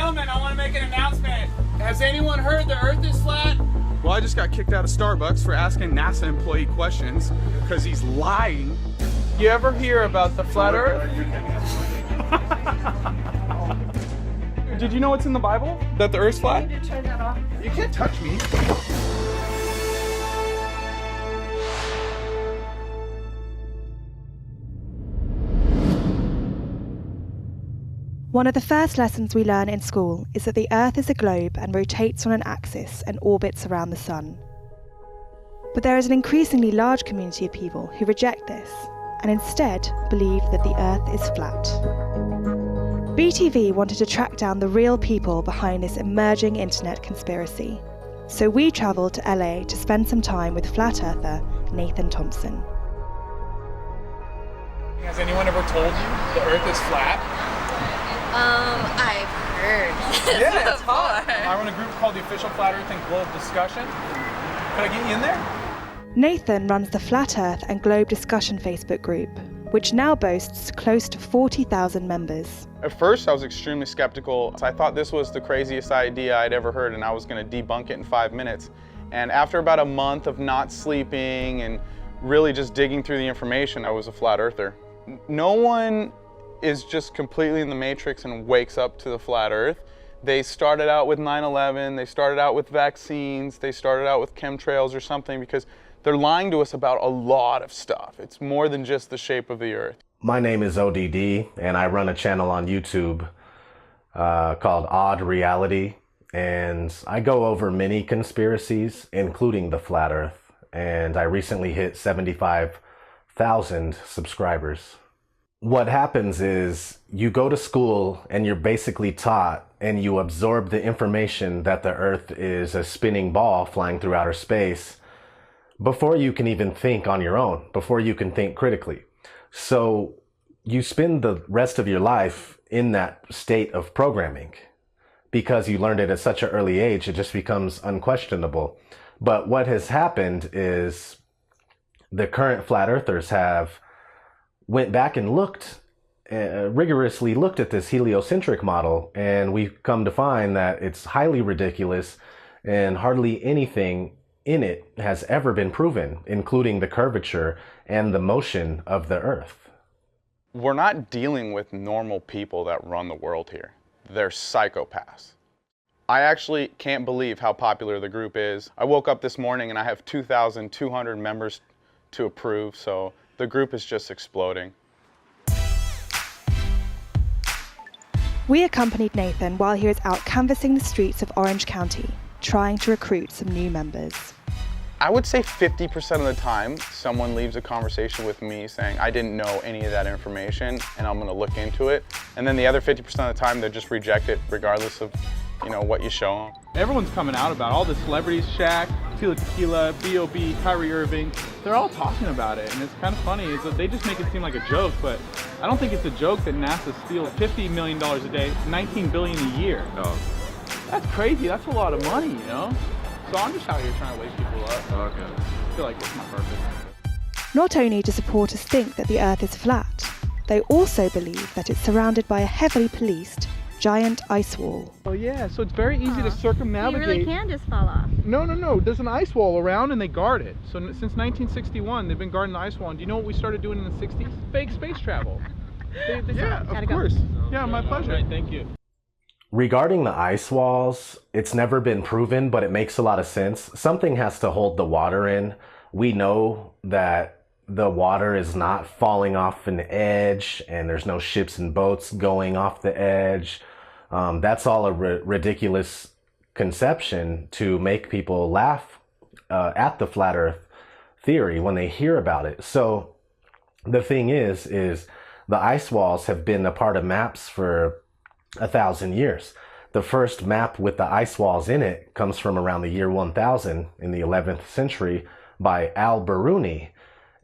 gentlemen, I want to make an announcement. Has anyone heard the Earth is flat? Well, I just got kicked out of Starbucks for asking NASA employee questions because he's lying. You ever hear about the flat Earth? Did you know what's in the Bible? That the Earth's flat? You need to turn that off. You can't touch me. One of the first lessons we learn in school is that the Earth is a globe and rotates on an axis and orbits around the Sun. But there is an increasingly large community of people who reject this and instead believe that the Earth is flat. BTV wanted to track down the real people behind this emerging internet conspiracy, so we travelled to LA to spend some time with flat earther Nathan Thompson. Has anyone ever told you the Earth is flat? I've heard Yeah, it's before. hot. I run a group called the Official Flat Earth and Globe Discussion. Could I get you in there? Nathan runs the Flat Earth and Globe Discussion Facebook group, which now boasts close to 40,000 members. At first, I was extremely skeptical. I thought this was the craziest idea I'd ever heard, and I was going to debunk it in 5 minutes. And after about a month of not sleeping and really just digging through the information, I was a flat earther. No one is just completely in the matrix and wakes up to the flat earth. They started out with 9/11, they started out with vaccines, they started out with chemtrails or something, because they're lying to us about a lot of stuff. It's more than just the shape of the earth. My name is O.D.D, and I run a channel on YouTube called Odd Reality, and I go over many conspiracies, including the flat earth, and I recently hit 75,000 subscribers. What happens is you go to school and you're basically taught and you absorb the information that the earth is a spinning ball flying through outer space before you can even think on your own, before you can think critically. So you spend the rest of your life in that state of programming because you learned it at such an early age, it just becomes unquestionable. But what has happened is the current flat earthers have went back and rigorously looked at this heliocentric model, and we've come to find that it's highly ridiculous and hardly anything in it has ever been proven, including the curvature and the motion of the earth. We're not dealing with normal people that run the world here. They're psychopaths. I actually can't believe how popular the group is. I woke up this morning and I have 2,200 members to approve, so the group is just exploding. We accompanied Nathan while he was out canvassing the streets of Orange County, trying to recruit some new members. I would say 50% of the time, someone leaves a conversation with me saying, I didn't know any of that information and I'm gonna look into it. And then the other 50% of the time, they just reject it regardless of what you show them. Everyone's coming out about all the celebrities, Shaq, Tila Tequila, B.O.B., Kyrie Irving. They're all talking about it, and it's kind of funny is that they just make it seem like a joke, but I don't think it's a joke that NASA steals $50 million a day, $19 billion a year. Oh. That's crazy, that's a lot of money, So I'm just out here trying to wake people up. Okay. I feel like that's my purpose. Not only do supporters think that the Earth is flat, they also believe that it's surrounded by a heavily policed giant ice wall. Oh yeah, so it's very easy to circumnavigate. You really can just fall off. No. There's an ice wall around and they guard it. So since 1961, they've been guarding the ice wall. And do you know what we started doing in the 60s? Fake space travel. Yeah, of course. Yeah, my pleasure. Right, thank you. Regarding the ice walls, it's never been proven, but it makes a lot of sense. Something has to hold the water in. We know that the water is not falling off an edge and there's no ships and boats going off the edge. That's all a ridiculous conception to make people laugh at the flat earth theory when they hear about it. So the thing is the ice walls have been a part of maps for 1,000 years. The first map with the ice walls in it comes from around the year 1000 in the 11th century by Al-Biruni.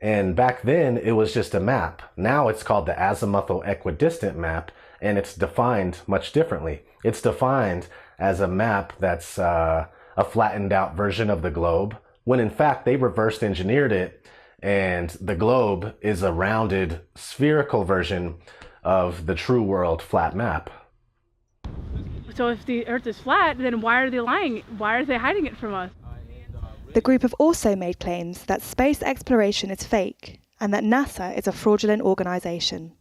And back then it was just a map. Now it's called the azimuthal equidistant map, and it's defined much differently. It's defined as a map that's a flattened out version of the globe, when in fact they reversed engineered it, and the globe is a rounded spherical version of the true world flat map. So if the Earth is flat, then why are they lying? Why are they hiding it from us? The group have also made claims that space exploration is fake and that NASA is a fraudulent organisation.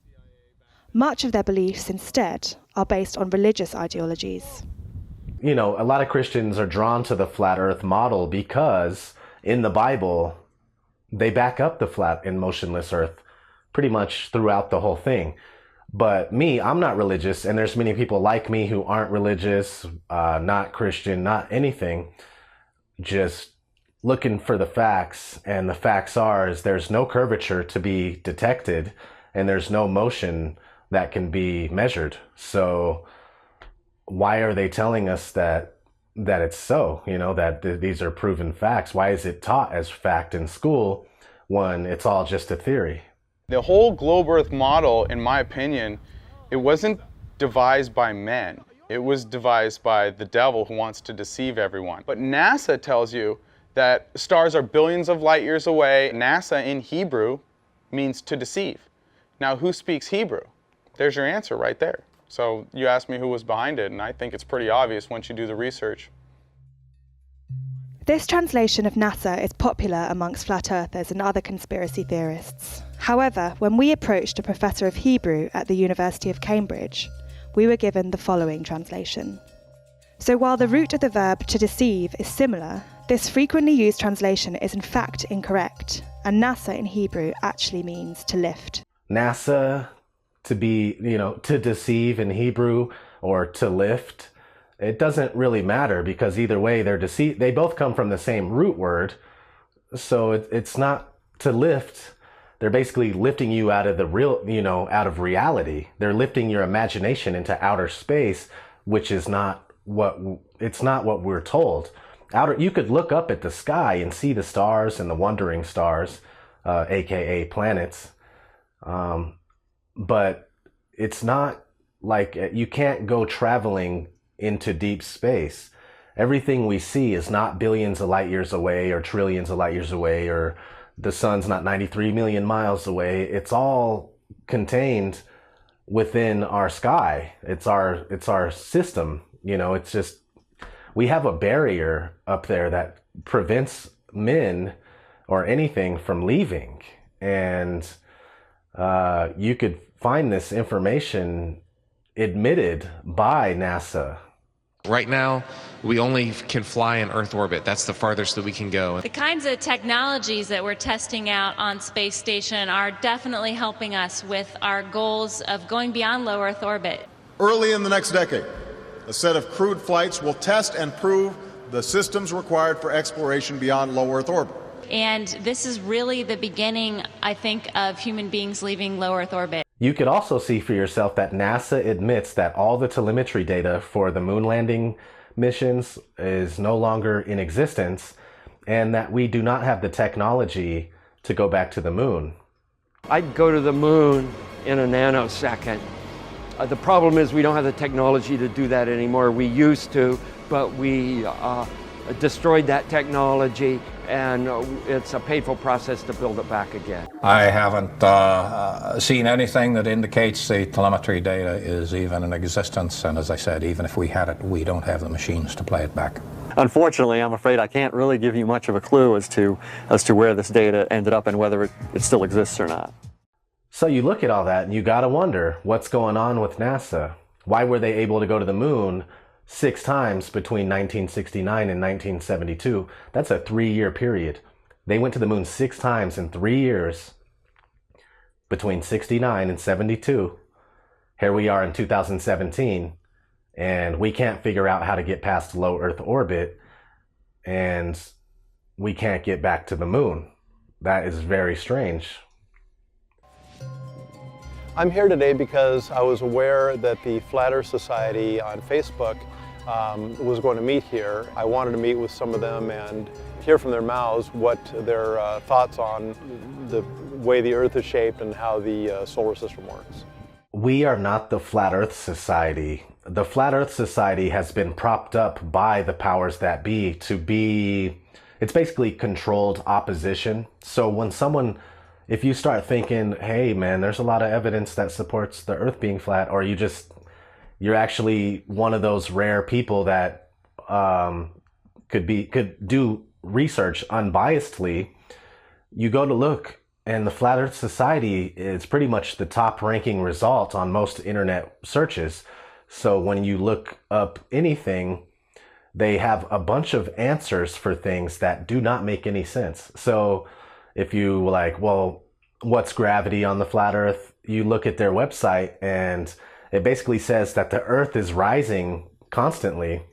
Much of their beliefs, instead, are based on religious ideologies. You know, a lot of Christians are drawn to the flat earth model because in the Bible, they back up the flat and motionless earth pretty much throughout the whole thing. But me, I'm not religious, and there's many people like me who aren't religious, not Christian, not anything, just looking for the facts. And the facts is there's no curvature to be detected, and there's no motion that can be measured. So why are they telling us that it's so, you know, that these are proven facts? Why is it taught as fact in school when it's all just a theory? The whole globe earth model, in my opinion, it wasn't devised by men. It was devised by the devil who wants to deceive everyone. But NASA tells you that stars are billions of light years away. NASA in Hebrew means to deceive. Now, who speaks Hebrew? There's your answer right there. So you asked me who was behind it, and I think it's pretty obvious once you do the research. This translation of NASA is popular amongst flat earthers and other conspiracy theorists. However, when we approached a professor of Hebrew at the University of Cambridge, we were given the following translation. So while the root of the verb to deceive is similar, this frequently used translation is in fact incorrect, and NASA in Hebrew actually means to lift. NASA, to be, you know, to deceive in Hebrew or to lift, it doesn't really matter because either way they both come from the same root word. So it's not to lift. They're basically lifting you out of the real, you know, out of reality. They're lifting your imagination into outer space, which is not what we're told. You could look up at the sky and see the stars and the wandering stars, aka planets. But it's not like you can't go traveling into deep space. Everything we see is not billions of light years away or trillions of light years away, or the sun's not 93 million miles away. It's all contained within our sky. It's our system. You know, it's just, we have a barrier up there that prevents men or anything from leaving. And you could find this information admitted by NASA. Right now, we only can fly in Earth orbit. That's the farthest that we can go. The kinds of technologies that we're testing out on Space Station are definitely helping us with our goals of going beyond low Earth orbit. Early in the next decade, a set of crewed flights will test and prove the systems required for exploration beyond low Earth orbit. And this is really the beginning, I think, of human beings leaving low Earth orbit. You could also see for yourself that NASA admits that all the telemetry data for the moon landing missions is no longer in existence, and that we do not have the technology to go back to the moon. I'd go to the moon in a nanosecond. The problem is we don't have the technology to do that anymore. We used to, but we destroyed that technology, and it's a painful process to build it back again. I haven't seen anything that indicates the telemetry data is even in existence, and as I said, even if we had it, we don't have the machines to play it back. Unfortunately, I'm afraid I can't really give you much of a clue as to where this data ended up and whether it still exists or not. So you look at all that and you gotta wonder what's going on with NASA. Why were they able to go to the moon 6 times between 1969 and 1972? That's a 3-year period. They went to the moon 6 times in 3 years between 69 and 72. Here we are in 2017, and we can't figure out how to get past low Earth orbit, and we can't get back to the moon. That is very strange. I'm here today because I was aware that the Flat Earth Society on Facebook was going to meet here. I wanted to meet with some of them and hear from their mouths what their thoughts on the way the Earth is shaped and how the solar system works. We are not the Flat Earth Society. The Flat Earth Society has been propped up by the powers that be to be, it's basically controlled opposition. So when if you start thinking, hey man, there's a lot of evidence that supports the Earth being flat, or you just you're actually one of those rare people that could do research unbiasedly. You go to look, and the Flat Earth Society is pretty much the top ranking result on most internet searches. So when you look up anything, they have a bunch of answers for things that do not make any sense. So if you like, well, what's gravity on the flat Earth? You look at their website and it basically says that the Earth is rising constantly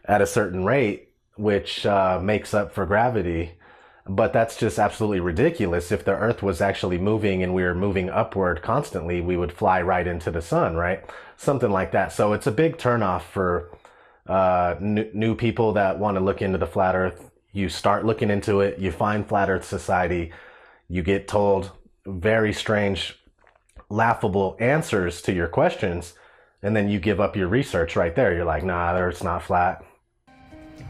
at a certain rate, which makes up for gravity. But that's just absolutely ridiculous. If the Earth was actually moving and we were moving upward constantly, we would fly right into the sun, right? Something like that. So it's a big turnoff for new people that want to look into the flat Earth. You start looking into it, you find Flat Earth Society, you get told very strange, laughable answers to your questions, and then you give up your research right there. You're like, nah, the Earth's not flat.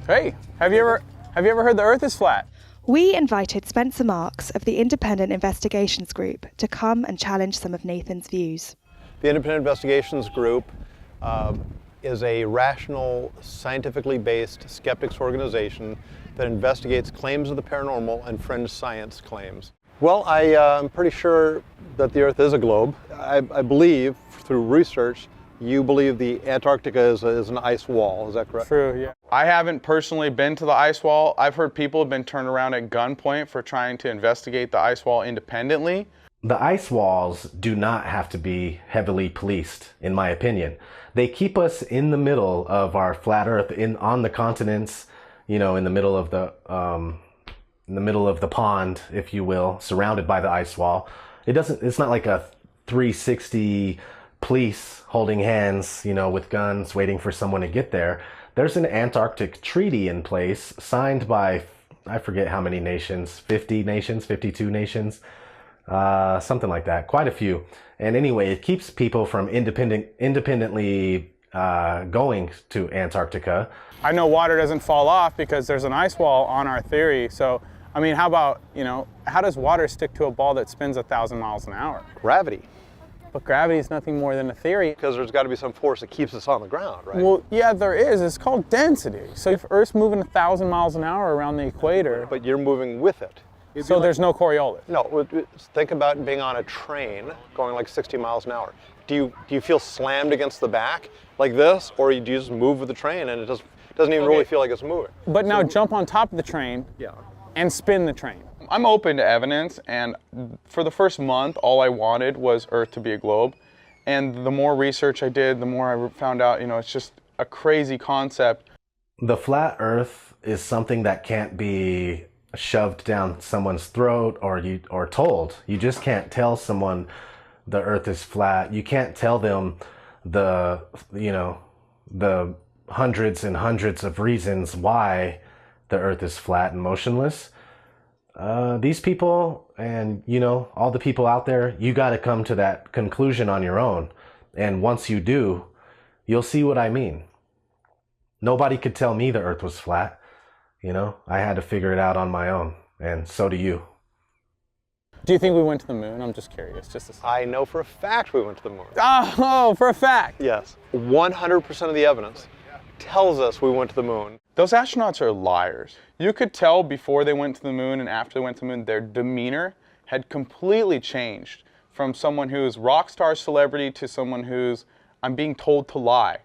Hey, have you ever heard the Earth is flat? We invited Spencer Marks of the Independent Investigations Group to come and challenge some of Nathan's views. The Independent Investigations Group is a rational, scientifically based skeptics organization that investigates claims of the paranormal and fringe science claims. Well, I'm pretty sure that the Earth is a globe. I believe, through research, you believe the Antarctica is an ice wall. Is that correct? True, yeah. I haven't personally been to the ice wall. I've heard people have been turned around at gunpoint for trying to investigate the ice wall independently. The ice walls do not have to be heavily policed, in my opinion. They keep us in the middle of our flat Earth, on the continents, you know, in the middle of the pond, if you will, surrounded by the ice wall. It's not like a 360 police holding hands, you know, with guns waiting for someone to get there. There's an Antarctic treaty in place signed by, I forget how many nations, 50 nations, 52 nations, something like that, quite a few. And anyway, it keeps people from independently going to Antarctica. I know water doesn't fall off because there's an ice wall on our theory. So, I mean, how about, you know, how does water stick to a ball that spins 1,000 miles an hour? Gravity. But gravity is nothing more than a theory. Because there's got to be some force that keeps us on the ground, right? Well, yeah, there is. It's called density. So if Earth's moving 1,000 miles an hour around the equator... But you're moving with it. So there's no Coriolis? No. Think about being on a train going like 60 miles an hour. Do you feel slammed against the back like this? Or do you just move with the train and it doesn't even really feel like it's moving? But now jump on top of the train and spin the train. I'm open to evidence, and for the first month, all I wanted was Earth to be a globe. And the more research I did, the more I found out, you know, it's just a crazy concept. The flat Earth is something that can't be shoved down someone's throat or told. You just can't tell someone the Earth is flat. You can't tell them the hundreds and hundreds of reasons why the Earth is flat and motionless. These people and, you know, all the people out there, you got to come to that conclusion on your own. And once you do, you'll see what I mean. Nobody could tell me the Earth was flat. You know, I had to figure it out on my own, and so do you. Do you think we went to the moon? I'm just curious. I know for a fact we went to the moon. Oh, for a fact? Yes. 100% of the evidence tells us we went to the moon. Those astronauts are liars. You could tell before they went to the moon and after they went to the moon, their demeanor had completely changed from someone who's rock star celebrity to someone who's, I'm being told to lie.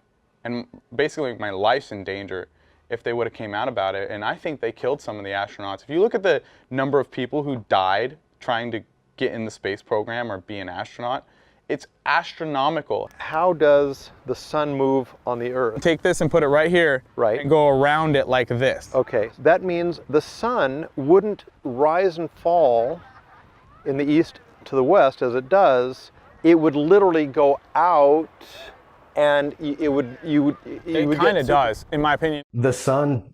And basically my life's in danger if they would have came out about it. And I think they killed some of the astronauts. If you look at the number of people who died trying to get in the space program or be an astronaut, it's astronomical. How does the sun move on the Earth? Take this and put it right here, and go around it like this. Okay, that means the sun wouldn't rise and fall in the east to the west as it does. It would literally go out, and it kind of does, in my opinion. The sun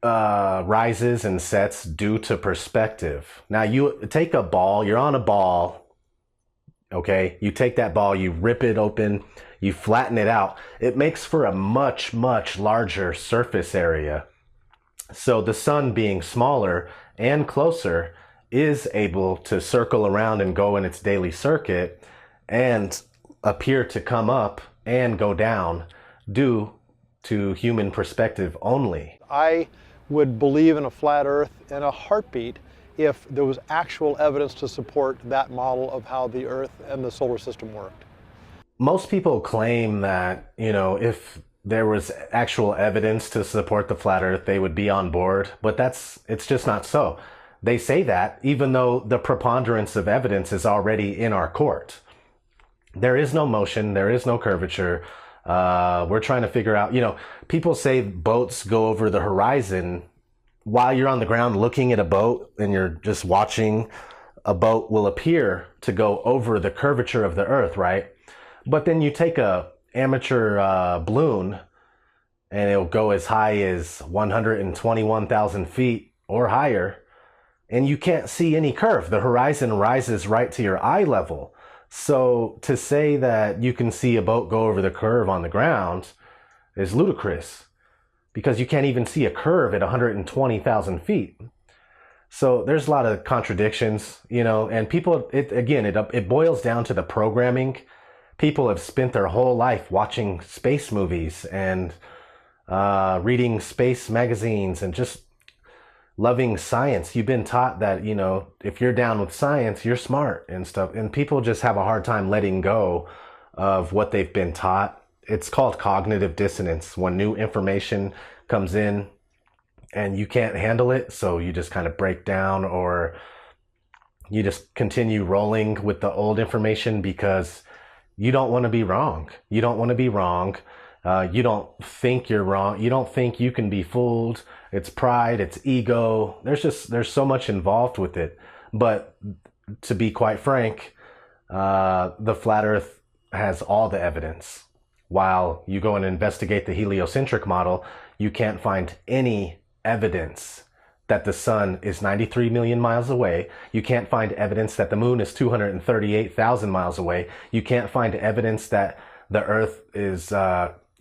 rises and sets due to perspective. Now you take a ball, you're on a ball. Okay, you take that ball, you rip it open, you flatten it out. It makes for a much, much larger surface area. So the sun being smaller and closer is able to circle around and go in its daily circuit and appear to come up and go down due to human perspective only. I would believe in a flat Earth in a heartbeat if there was actual evidence to support that model of how the Earth and the solar system worked. Most people claim that, if there was actual evidence to support the flat Earth, they would be on board, but it's just not so. They say that even though the preponderance of evidence is already in our court. There is no motion, there is no curvature. We're trying to figure out, people say boats go over the horizon. While you're on the ground looking at a boat and you're just watching, a boat will appear to go over the curvature of the Earth, right? But then you take a amateur balloon and it'll go as high as 121,000 feet or higher, and you can't see any curve. The horizon rises right to your eye level. So to say that you can see a boat go over the curve on the ground is ludicrous, because you can't even see a curve at 120,000 feet. So there's a lot of contradictions, and people, it boils down to the programming. People have spent their whole life watching space movies and reading space magazines and just loving science. You've been taught that, if you're down with science, you're smart and stuff. And people just have a hard time letting go of what they've been taught. It's called cognitive dissonance, when new information comes in and you can't handle it. So you just kind of break down, or you just continue rolling with the old information because you don't want to be wrong. You don't want to be wrong. You don't think you're wrong. You don't think you can be fooled. It's pride, it's ego. There's so much involved with it. But to be quite frank, the flat Earth has all the evidence. While you go and investigate the heliocentric model, you can't find any evidence that the sun is 93 million miles away. You can't find evidence that the moon is 238,000 miles away. You can't find evidence that the Earth is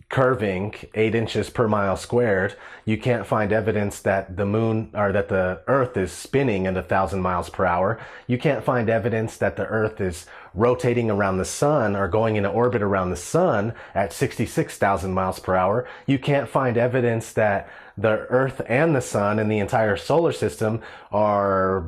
curving 8 inches per mile squared. You can't find evidence that the Earth is spinning at 1,000 miles per hour. You can't find evidence that the Earth is rotating around the sun or going in orbit around the sun at 66,000 miles per hour. You can't find evidence that the Earth and the sun and the entire solar system are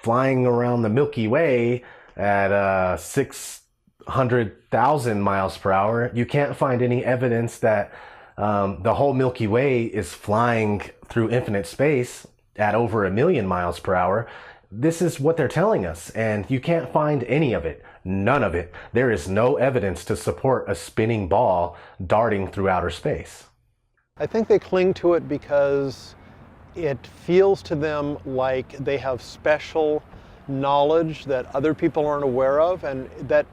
flying around the Milky Way at 600,000 miles per hour. You can't find any evidence that the whole Milky Way is flying through infinite space at over 1 million miles per hour. This is what they're telling us, and you can't find any of it. None of it. There is no evidence to support a spinning ball darting through outer space. I think they cling to it because it feels to them like they have special knowledge that other people aren't aware of, and that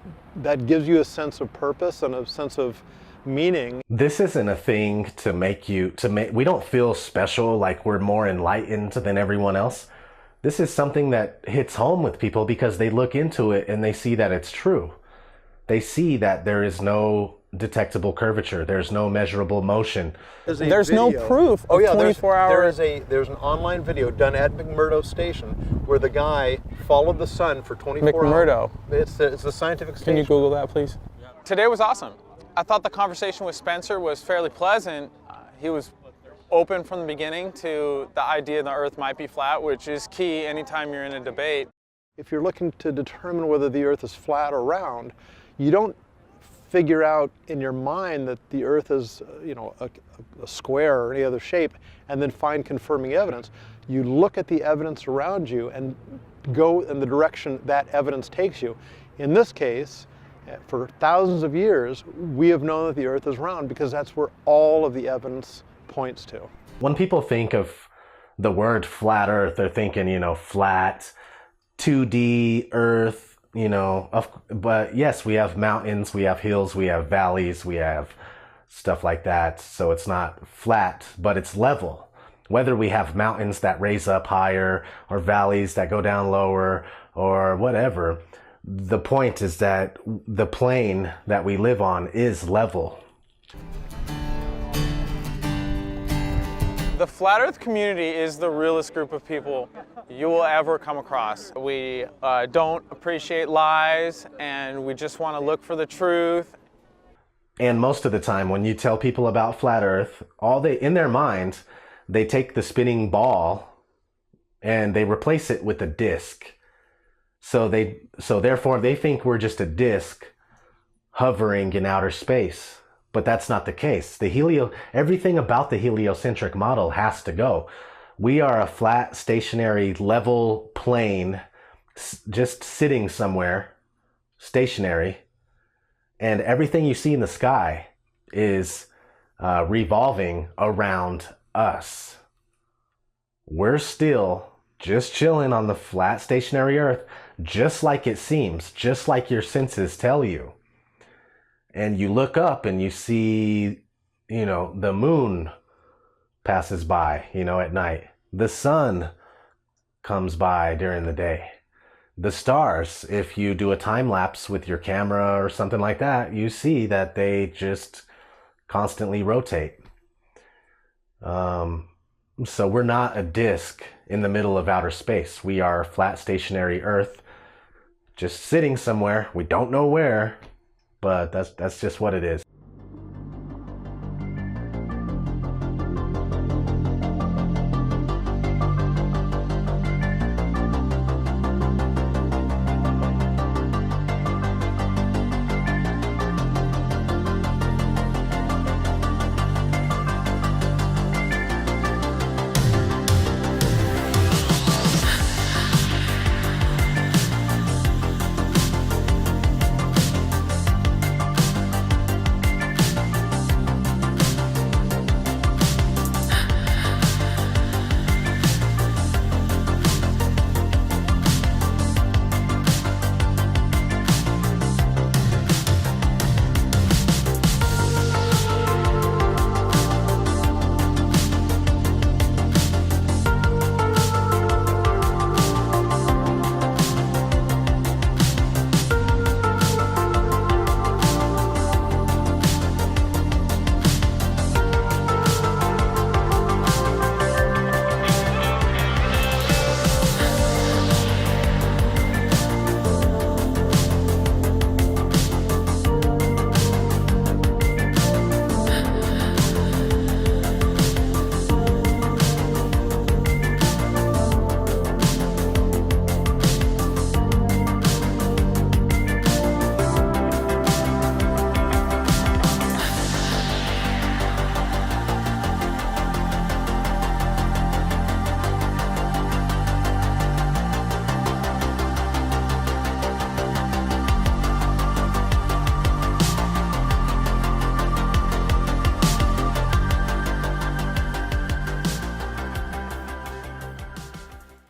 gives you a sense of purpose and a sense of meaning. This isn't a thing to make we don't feel special, like we're more enlightened than everyone else. This is something that hits home with people because they look into it and they see that it's true. They see that there is no detectable curvature. There's no measurable motion. There's no proof of 24 hours. There's an online video done at McMurdo Station where the guy followed the sun for 24 McMurdo. hours. It's a scientific station. Can you Google that, please? Today was awesome. I thought the conversation with Spencer was fairly pleasant. He was open from the beginning to the idea the Earth might be flat, which is key anytime you're in a debate. If you're looking to determine whether the Earth is flat or round, you don't figure out in your mind that the Earth is, a square or any other shape, and then find confirming evidence. You look at the evidence around you and go in the direction that evidence takes you. In this case, for thousands of years, we have known that the Earth is round because that's where all of the evidence points to. When people think of the word flat Earth, they're thinking, flat, 2D Earth, but yes, we have mountains, we have hills, we have valleys, we have stuff like that. So it's not flat, but it's level. Whether we have mountains that raise up higher or valleys that go down lower or whatever, the point is that the plane that we live on is level. The Flat Earth community is the realest group of people you will ever come across. We don't appreciate lies, and we just want to look for the truth. And most of the time when you tell people about flat Earth, in their mind, they take the spinning ball and they replace it with a disc. So therefore they think we're just a disc hovering in outer space. But that's not the case. Everything about the heliocentric model has to go. We are a flat, stationary, level plane, just sitting somewhere, stationary, and everything you see in the sky is revolving around us. We're still just chilling on the flat, stationary Earth, just like it seems, just like your senses tell you. And you look up and you see, the moon passes by, at night. The sun comes by during the day. The stars, if you do a time lapse with your camera or something like that, you see that they just constantly rotate. So we're not a disk in the middle of outer space. We are flat, stationary Earth, just sitting somewhere. We don't know where, but that's just what it is.